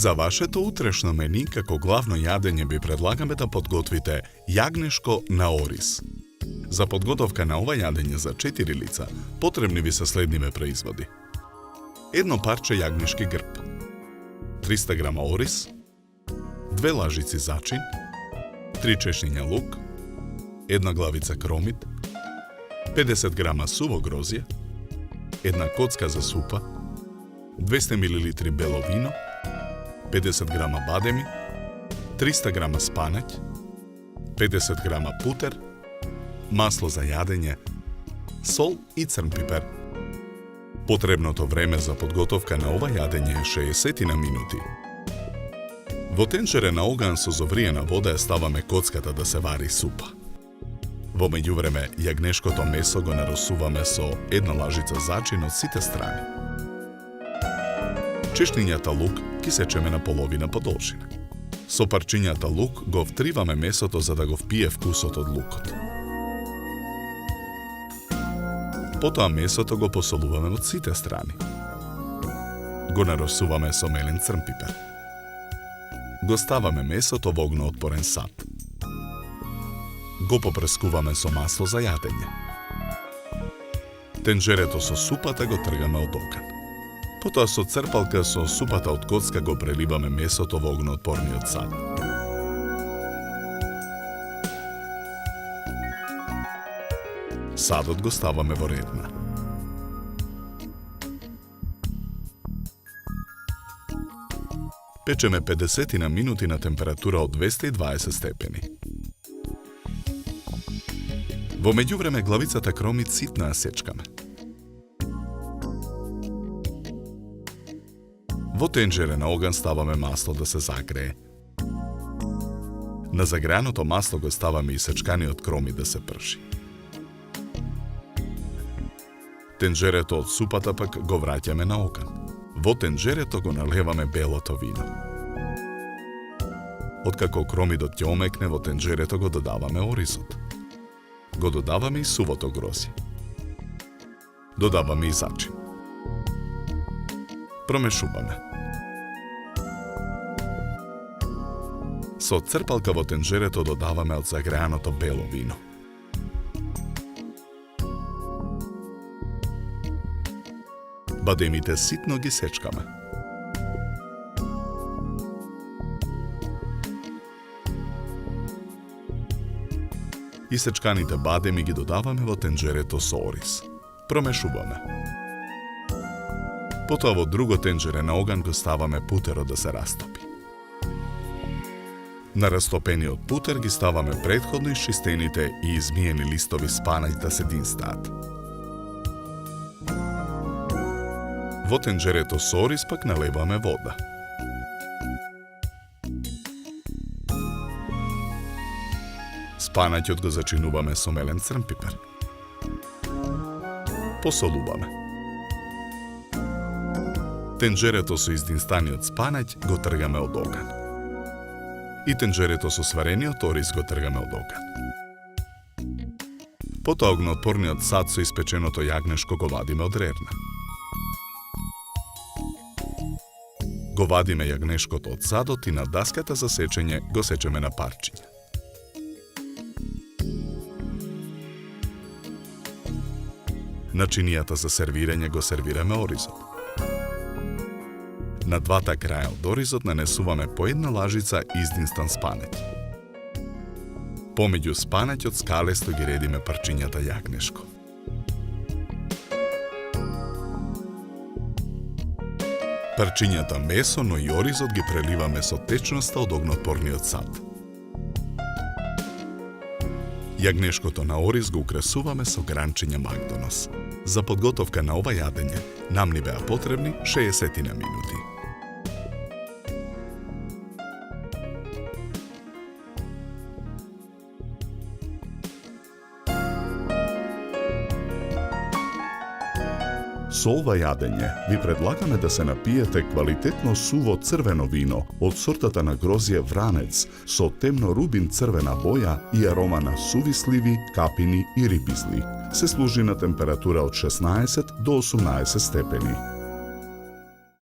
За вашето утрешно мени, како главно јадење би предлагаме да подготвите јагнешко на ориз. За подготовка на ова јадење за 4 лица потребни ви се следниве производи. Едно парче јагнешки грб, 300 грама ориз, 2 лажици зачин, 3 чешиња лук, 1 главица кромит, 50 грама суво грозје, 1 коцка за супа, 200 мл бело вино, 50 грама бадеми, 300 грама спанаќ, 50 грама путер, масло за јадење, сол и црн пипер. Потребното време за подготовка на ова јадење е 60 минути. Во тенџере на оган со зовриена вода ја ставаме коцката да се вари супа. Во меѓувреме, јагнешкото месо го наросуваме со 1 лажица зачин од сите страни. Чешнињата лук ги сечеме на половина по должина. Со парчињата лук го втриваме месото за да го впие вкусот од лукот. Потоа месото го посолуваме од сите страни. Го наросуваме со мелен црн пипер. Го ставаме месото во огноотпорен сад. Го попрескуваме со масло за јадење. Тенџерето со супата го тргаме од оган. Потоа со црпалка со супата од коцка го преливаме месото во огноотпорниот сад. Садот го ставаме во редна. Печеме 50 на минути на температура од 220 степени. Во меѓувреме главицата кромит ситно ја сечкаме. Во тенџере на оган ставаме масло да се загрее. На загреаното масло го ставаме и сечканиот кромит да се прши. Тенџерето од супата пак го враќаме на оган. Во тенџерето го налеваме белото вино. Откако кромидот ќе омекне, во тенџерето го додаваме оризот. Го додаваме и сувото грозје. Додаваме и зачин. Промешуваме. Со црпалка во тенџерето додаваме од загреаното бело вино. Бадемите ситно ги сечкаме. Исечканите бадеми ги додаваме во тенџерето со ориз. Промешуваме. Потоа во друго тенџере на оган го ставаме путерот да се растопи. На растопениот путер ги ставаме претходно исчистените и измиени листови спанаќ да се динстаат. Во тенџерето со ориз пак налеваме вода. Спанаќот го зачинуваме со мелен црн пипер. Посолуваме. Тенџерето со издинстаниот спанаќ го тргаме од оган. И тенџерето со сварениот ориз го тргаме од оган. Потоа огноотпорниот сад со испеченото јагнешко го вадиме од рерна. Го вадиме јагнешкото од садот и на даската за сечење го сечеме на парчиња. На чинијата за сервирање го сервираме оризот. На двата краја од оризот нанесуваме по 1 лажица издинстан спанаќ. Помеѓу спанаќот скалесто ги редиме парчињата јагнешко. Парчињата месо, но и оризот ги преливаме со течноста од огноотпорниот сад. Јагнешкото на ориз го украсуваме со гранчиња Макдонос. За подготовка на ова јадење нам ни беа потребни 60 минути. Со ова јадење ви предлагаме да се напиете квалитетно суво црвено вино од сортата на грозје Вранец со темно рубин црвена боја и арома на суви сливи, капини и рибизли, се служи на температура од 16 до 18 степени.